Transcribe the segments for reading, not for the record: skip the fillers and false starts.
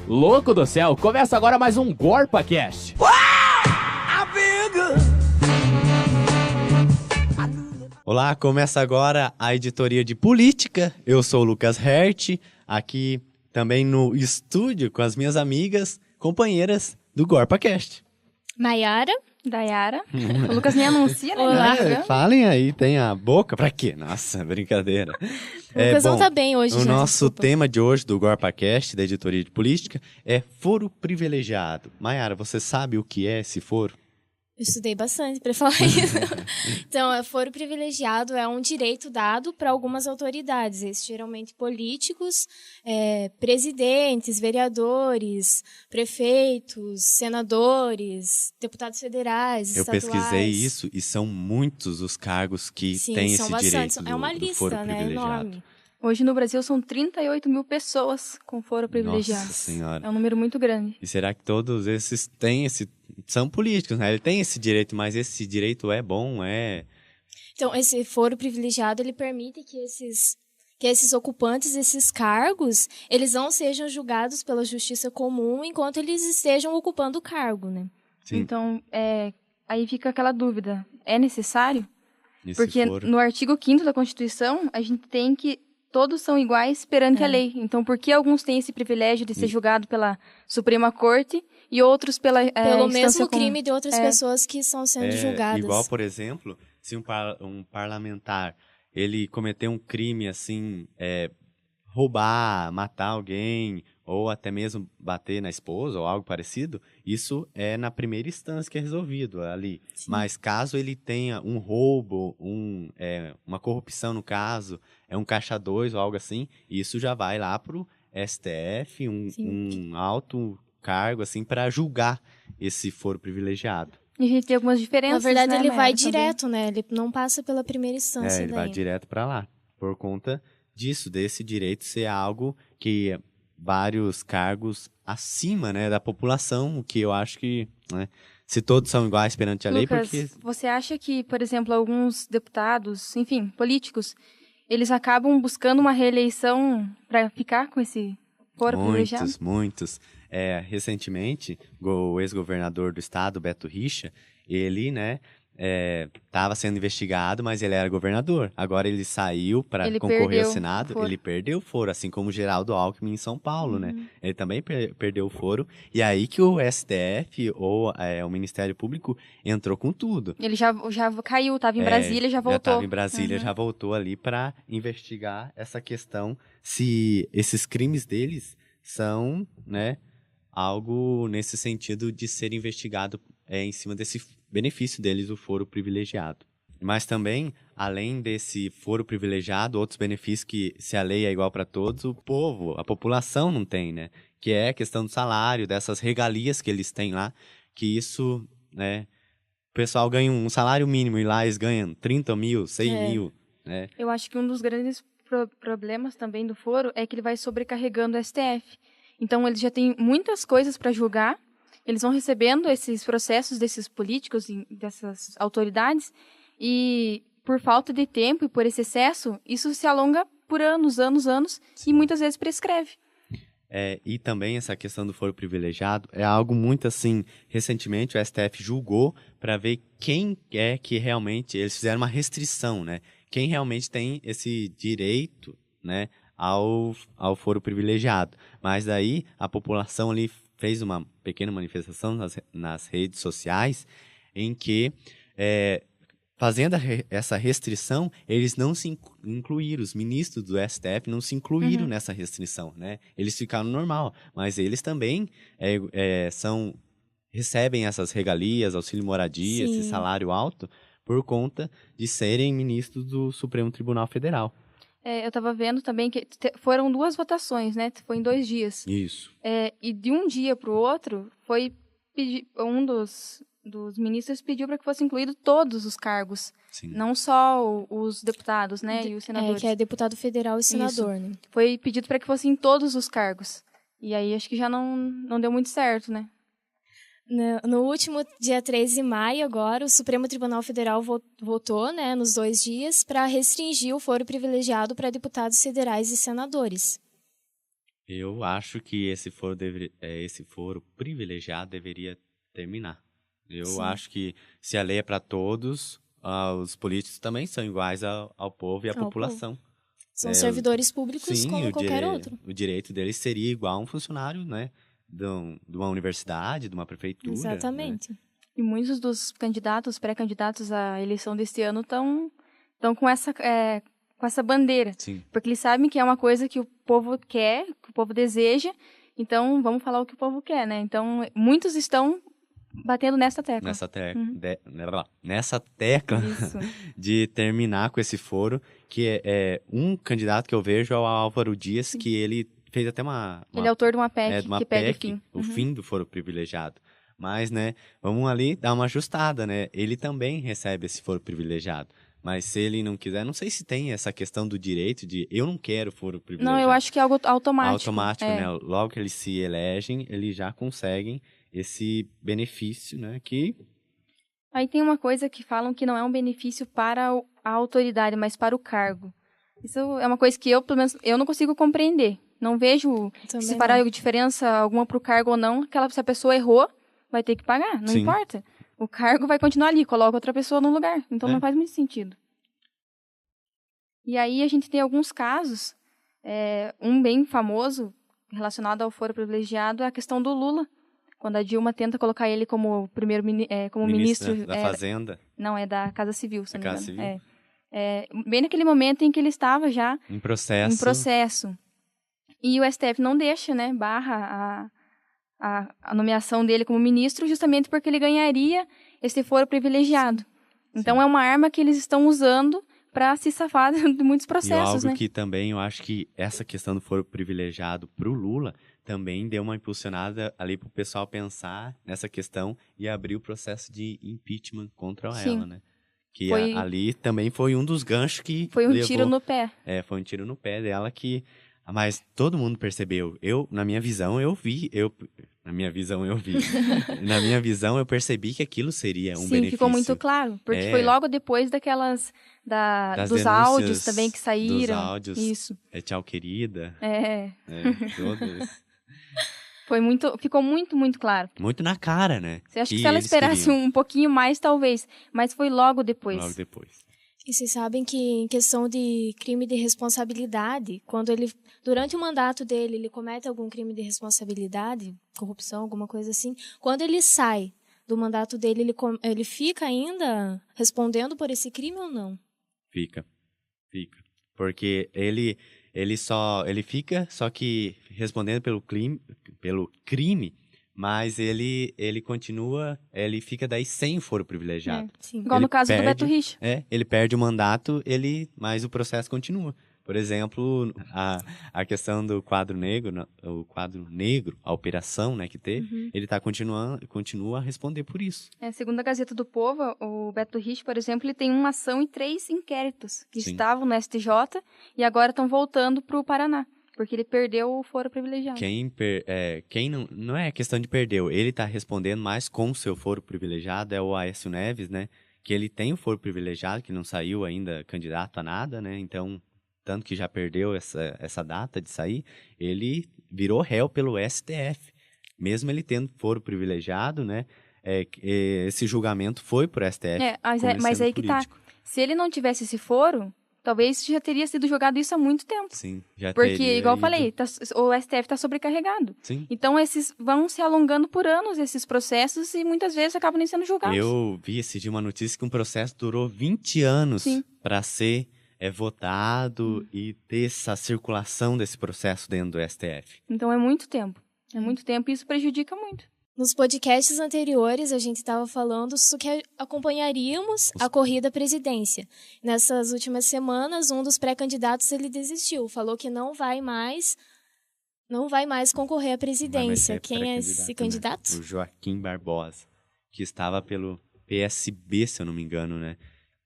Louco do céu, começa agora mais um GorpaCast. Olá, começa agora a editoria de política. Eu sou o Lucas Hertz, aqui também no estúdio com as minhas amigas, companheiras do GorpaCast. Maiara. Dayara. O Lucas nem anuncia, né? Olá. Falem aí, tem a boca pra quê? Nossa, brincadeira. O Lucas não tá bem hoje, O já, nosso desculpa. tema de hoje do GorpaCast, da editoria de política, é foro privilegiado. Maiara, você sabe o que é esse foro? Eu estudei bastante para falar isso. Então, foro privilegiado é um direito dado para algumas autoridades, esses geralmente políticos, presidentes, vereadores, prefeitos, senadores, deputados federais, Eu estaduais. pesquisei isso e são muitos os cargos que Sim, têm são esse bastante. direito É uma do foro lista, né? privilegiado. Enorme. Hoje no Brasil são 38 mil pessoas com foro privilegiado. Nossa Senhora. É um número muito grande. E será que todos esses têm são políticos, né? Ele tem esse direito, mas esse direito é bom, Então, esse foro privilegiado, ele permite que esses ocupantes desses cargos, eles não sejam julgados pela justiça comum enquanto eles estejam ocupando o cargo, né? Sim. Então, aí fica aquela dúvida. É necessário? Esse Porque foro. no artigo 5º da Constituição, a gente tem que todos são iguais perante a lei. Então, por que alguns têm esse privilégio de ser julgado pela Suprema Corte e outros pela Pelo instância mesmo comum? crime de outras pessoas que estão sendo julgadas. Igual, por exemplo, se um parlamentar ele cometer um crime assim, roubar, matar alguém, ou até mesmo bater na esposa ou algo parecido, isso é na primeira instância que é resolvido ali. Sim. Mas caso ele tenha um roubo, uma corrupção no caso, um caixa 2 ou algo assim, isso já vai lá pro STF, um alto cargo assim para julgar esse foro privilegiado. E a gente tem algumas diferenças, Na verdade, né, ele vai Mayara, também. direto, né? Ele não passa pela primeira instância Ele daí. vai direto para lá, por conta disso, desse direito ser algo que vários cargos acima, né, da população, o que eu acho que, né, se todos são iguais perante a lei, Lucas, porque... você acha que, por exemplo, alguns deputados, enfim, políticos, eles acabam buscando uma reeleição para ficar com esse foro privilegiado? Muitos. Recentemente, o ex-governador do estado, Beto Richa, ele, né, estava sendo investigado, mas ele era governador. Agora ele saiu para concorrer perdeu ao o Senado, foro. ele perdeu o foro, assim como o Geraldo Alckmin em São Paulo, né? Ele também perdeu o foro. E aí que o STF ou o Ministério Público entrou com tudo. Ele já caiu, estava em Brasília, já voltou. Já estava em Brasília, já voltou ali para investigar essa questão, se esses crimes deles são, né, algo nesse sentido de ser investigado em cima desse benefício deles, o foro privilegiado. Mas também, além desse foro privilegiado, outros benefícios que, se a lei é igual para todos, o povo, a população não tem, né? Que é a questão do salário, dessas regalias que eles têm lá, que isso, né? O pessoal ganha um salário mínimo e lá eles ganham 30 mil, 100 mil, né? Eu acho que um dos grandes problemas também do foro é que ele vai sobrecarregando o STF. Então, eles já têm muitas coisas para julgar, eles vão recebendo esses processos desses políticos e dessas autoridades, e por falta de tempo e por esse excesso, isso se alonga por anos, e muitas vezes prescreve. E também essa questão do foro privilegiado é algo muito assim, recentemente o STF julgou para ver quem é que realmente, eles fizeram uma restrição, né? Quem realmente tem esse direito, né, ao foro privilegiado. Mas daí a população ali fez uma pequena manifestação nas redes sociais em que, fazendo essa restrição, eles não se incluíram, os ministros do STF não se incluíram nessa restrição, né? Eles ficaram normal, mas eles também recebem essas regalias, auxílio moradia, Sim. esse salário alto, por conta de serem ministros do Supremo Tribunal Federal. Eu estava vendo também que foram 2 votações, né? Foi em 2 dias. Isso. E de um dia para o outro, um dos ministros pediu para que fossem incluídos todos os cargos. Sim. Não só os deputados, né? E os senadores. Que é deputado federal e senador, né? Foi pedido para que fossem todos os cargos. E aí acho que já não deu muito certo, né? No último dia 13 de maio, agora, o Supremo Tribunal Federal votou, né, nos 2 dias, para restringir o foro privilegiado para deputados federais e senadores. Eu acho que esse foro privilegiado deveria terminar. Eu Sim. acho que se a lei é para todos, os políticos também são iguais ao povo e à Ao população. São servidores públicos Sim, como qualquer outro. o direito deles seria igual a um funcionário, né, de uma universidade, de uma prefeitura. Exatamente. Né? E muitos dos candidatos, pré-candidatos à eleição deste ano estão com essa bandeira. Sim. Porque eles sabem que é uma coisa que o povo quer, que o povo deseja. Então, vamos falar o que o povo quer, né? Então, muitos estão batendo nessa tecla. Nessa tecla Isso. de terminar com esse foro, que é um candidato que eu vejo é o Álvaro Dias, que ele fez até Ele é autor de uma PEC de uma que pede PEC, o fim. fim do foro privilegiado. Mas, né, vamos ali dar uma ajustada, né? Ele também recebe esse foro privilegiado. Mas se ele não quiser, não sei se tem essa questão do direito de eu não quero foro privilegiado. Não, eu acho que é algo automático. Automático, né? Logo que eles se elegem, eles já conseguem esse benefício, né? Que Aí tem uma coisa que falam que não é um benefício para a autoridade, mas para o cargo. Isso é uma coisa que eu, pelo menos, eu não consigo compreender. Não vejo Também se fará não. diferença alguma para o cargo ou não. Se a pessoa errou, vai ter que pagar, não Sim. importa. O cargo vai continuar ali, coloca outra pessoa no lugar. Então É. não faz muito sentido. E aí a gente tem alguns casos, um bem famoso relacionado ao foro privilegiado é a questão do Lula. Quando a Dilma tenta colocar ele como ministro da Fazenda, não, é da Casa Civil, se Da não me Casa engano. Bem naquele momento em que ele estava já em processo. em processo. E o STF não deixa, né, barra a nomeação dele como ministro, justamente porque ele ganharia esse foro privilegiado. Então Sim. é uma arma que eles estão usando para se safar de muitos E processos, algo né? que também eu acho que essa questão do foro privilegiado pro Lula também deu uma impulsionada ali pro pessoal pensar nessa questão e abrir o processo de impeachment contra Sim. ela, né? Que Foi- ali também foi um dos ganchos que Foi um levou, tiro no pé. foi um tiro no pé dela que... Mas todo mundo percebeu. Na minha visão, eu vi. Na minha visão, eu percebi que aquilo seria um Sim, benefício. ficou muito claro. Porque É. foi logo depois Das dos denúncias, áudios também que dos saíram. áudios. Isso. Tchau, querida. Todos. Ficou muito, muito claro. Muito na cara, né? Você acha que Que se ela eles esperasse queriam. um pouquinho mais, talvez. Mas foi logo depois. Logo depois. E vocês sabem que em questão de crime de responsabilidade, quando ele, durante o mandato dele, ele comete algum crime de responsabilidade, corrupção, alguma coisa assim, quando ele sai do mandato dele, ele fica ainda respondendo por esse crime ou não? Fica. Porque ele fica, só que respondendo pelo crime, mas ele continua, ele fica daí sem o foro privilegiado. Sim. Igual Ele no caso do perde- Beto Richa. Ele perde o mandato, mas o processo continua. Por exemplo, a questão do quadro negro, a operação, né, que teve, ele continua a responder por isso. Segundo a Gazeta do Povo, o Beto Richa, por exemplo, ele tem uma ação e 3 inquéritos que Sim. estavam no STJ e agora estão voltando para o Paraná, porque ele perdeu o foro privilegiado. Quem não é questão de perder, ele está respondendo mais com o seu foro privilegiado, é o Aécio Neves, né, que ele tem o foro privilegiado, que não saiu ainda candidato a nada, né, então... Tanto que já perdeu essa data de sair, ele virou réu pelo STF. Mesmo ele tendo foro privilegiado, né? Esse julgamento foi pro STF. Mas aí que tá. Se ele não tivesse esse foro, talvez já teria sido julgado isso há muito tempo. Sim, já Porque, teria igual eu ido. falei, o STF está sobrecarregado. Sim. Então, esses vão se alongando por anos, esses processos, e muitas vezes acabam nem sendo julgados. Eu vi esse dia uma notícia que um processo durou 20 anos Sim. para ser votado e ter essa circulação desse processo dentro do STF. Então, é muito tempo. É muito tempo e isso prejudica muito. Nos podcasts anteriores, a gente estava falando que acompanharíamos a corrida à presidência. Nessas últimas semanas, um dos pré-candidatos ele desistiu, falou que não vai mais concorrer à presidência. Quem é esse candidato? Né? O Joaquim Barbosa, que estava pelo PSB, se eu não me engano, né?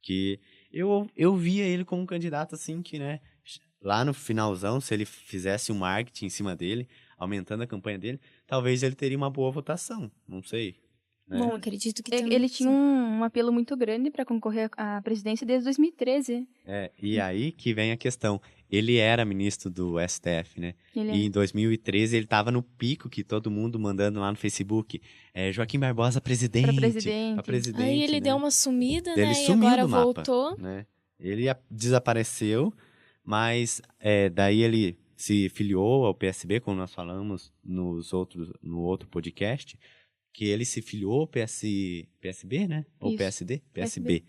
Que eu via ele como um candidato assim que, né? Lá no finalzão, se ele fizesse um marketing em cima dele, aumentando a campanha dele, talvez ele teria uma boa votação, não sei. né? Bom, acredito que também. Ele tinha um apelo muito grande para concorrer à presidência desde 2013. E aí que vem a questão. Ele era ministro do STF, né? Ele E em 2013 ele estava no pico que todo mundo mandando lá no Facebook. Joaquim Barbosa presidente. Pra presidente. Aí ele né? deu uma sumida, Ele né? E sumiu agora do mapa, voltou. né? Ele desapareceu, mas daí ele se filiou ao PSB, como nós falamos no outro podcast, que ele se filiou ao PSB, né? Ou Isso. PSD? PSB.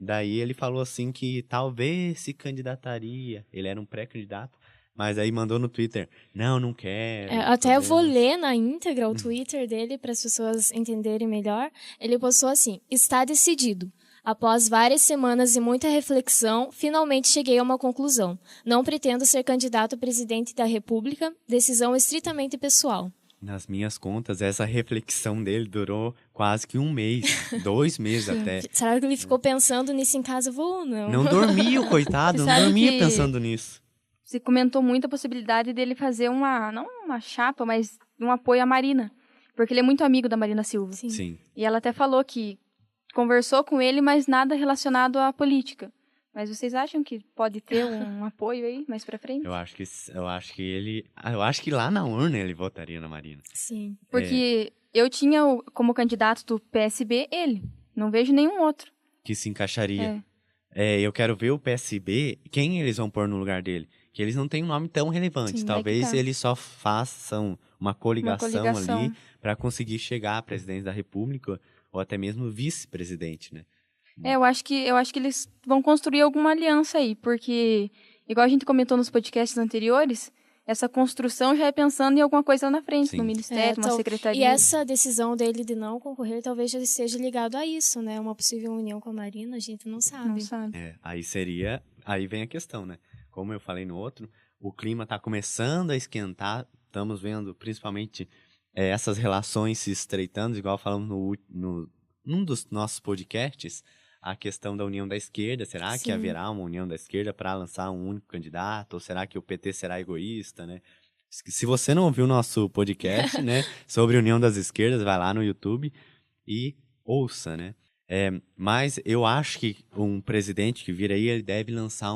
Daí ele falou assim que talvez se candidataria. Ele era um pré-candidato, mas aí mandou no Twitter, não quero. Até eu vou ler na íntegra o Twitter dele para as pessoas entenderem melhor. Ele postou assim: está decidido. Após várias semanas e muita reflexão, finalmente cheguei a uma conclusão. Não pretendo ser candidato a presidente da República, decisão estritamente pessoal. Nas minhas contas, essa reflexão dele durou quase que 1 mês, 2 meses até. Será que ele ficou pensando nisso em casa? Vou ou não? Não dormia, o coitado, Você não sabe dormia que- pensando nisso. Se comentou muito a possibilidade dele fazer não uma chapa, mas um apoio à Marina. Porque ele é muito amigo da Marina Silva. Sim. E ela até falou que conversou com ele, mas nada relacionado à política. Mas vocês acham que pode ter um apoio aí mais pra frente? Eu acho que lá na urna ele votaria na Marina. Sim. Porque eu tinha como candidato do PSB ele. Não vejo nenhum outro. Que se encaixaria. Eu quero ver o PSB, quem eles vão pôr no lugar dele. Que eles não têm um nome tão relevante. Sim, Talvez vai que tá. eles só façam uma coligação coligação. ali para conseguir chegar à presidência da República ou até mesmo vice-presidente, né? Eu acho que eles vão construir alguma aliança aí, porque, igual a gente comentou nos podcasts anteriores, essa construção já é pensando em alguma coisa lá na frente, Sim. no ministério, uma secretaria. E essa decisão dele de não concorrer talvez já esteja ligado a isso, né? Uma possível união com a Marina, a gente não sabe. Não sabe. Aí vem a questão, né? Como eu falei no outro, o clima está começando a esquentar, estamos vendo principalmente essas relações se estreitando, igual falamos num dos nossos podcasts, a questão da união da esquerda. Será que Sim. haverá uma união da esquerda para lançar um único candidato? Ou será que o PT será egoísta, né? Se você não ouviu o nosso podcast, né, sobre união das esquerdas, vai lá no YouTube e ouça, né? Mas eu acho que um presidente que vir aí, ele deve lançar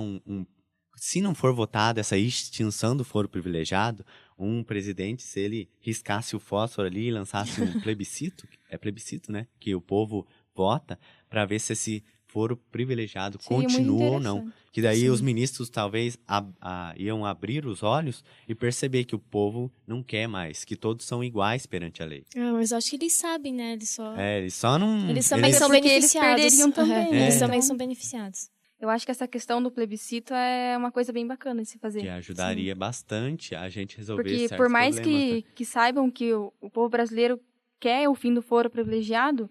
se não for votada essa extinção do foro privilegiado, um presidente, se ele riscasse o fósforo ali e lançasse um plebiscito, é plebiscito, né? Que o povo vota para ver se esse foro privilegiado Seria muito continua ou não. interessante. Que daí Sim. os ministros talvez iam abrir os olhos e perceber que o povo não quer mais, que todos são iguais perante a lei. Mas acho que eles sabem, né? Eles só não... Eles também eles- são Porque eles beneficiados. perderiam também, Eles né? também Então- são beneficiados. Eu acho que essa questão do plebiscito é uma coisa bem bacana de se fazer. Que ajudaria bastante a gente resolver Porque certos por mais problemas, né? que saibam que o povo brasileiro quer o fim do foro privilegiado,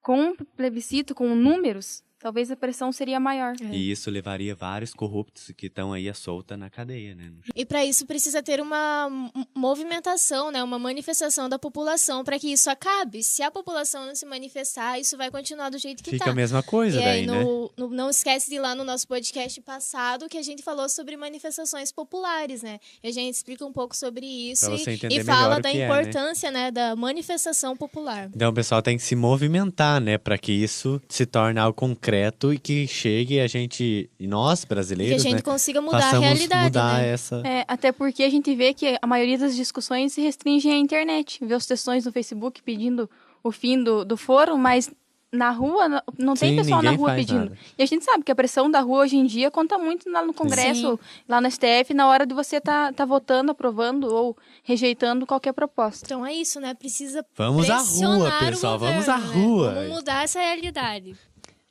com um plebiscito, com números, talvez a pressão seria maior. E isso levaria vários corruptos que estão aí à solta na cadeia, né? E para isso precisa ter uma movimentação, né? Uma manifestação da população para que isso acabe. Se a população não se manifestar, isso vai continuar do jeito que Fica tá. a mesma coisa E daí, aí, né? não esquece de ir lá no nosso podcast passado que a gente falou sobre manifestações populares, né? E a gente explica um pouco sobre isso Pra você entender e melhor fala o da que é, né? importância, né, da manifestação popular. Então o pessoal tem que se movimentar, né? Para que isso se torne algo concreto e que chegue a gente, e nós E que brasileiros, a gente né? consiga mudar a Façamos realidade, mudar né? essa... Até porque a gente vê que a maioria das discussões se restringem à internet. Vê os textões no Facebook pedindo o fim do foro, mas na rua não tem Sim, pessoal na ninguém rua faz pedindo. nada. E a gente sabe que a pressão da rua hoje em dia conta muito lá no Congresso, Sim. lá no STF, na hora de você tá votando, aprovando ou rejeitando qualquer proposta. Então é isso, né? Precisa Vamos à rua, pressionar o pessoal, governo, vamos à né? rua. Vamos mudar essa realidade.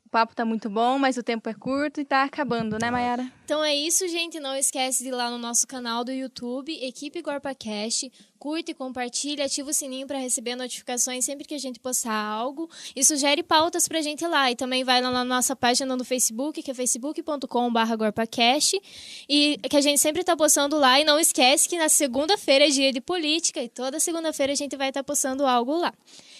O papo tá muito bom, mas o tempo é curto e tá acabando, né, Mayara? Então é isso, gente. Não esquece de ir lá no nosso canal do YouTube, Equipe GorpaCast. Curte, compartilha, ativa o sininho para receber notificações sempre que a gente postar algo. E sugere pautas pra gente lá. E também vai lá na nossa página no Facebook, que é facebook.com/GorpaCast. E que a gente sempre tá postando lá. E não esquece que na segunda-feira é dia de política. E toda segunda-feira a gente vai estar postando algo lá.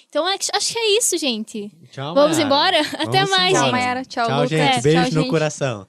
Então acho que é isso, gente. Tchau, Vamos Mayara. embora? Até Vamos mais, embora. Tchau, Mayara. Tchau, Tchau, Lucas. gente. Tchau, Beijo no gente. coração.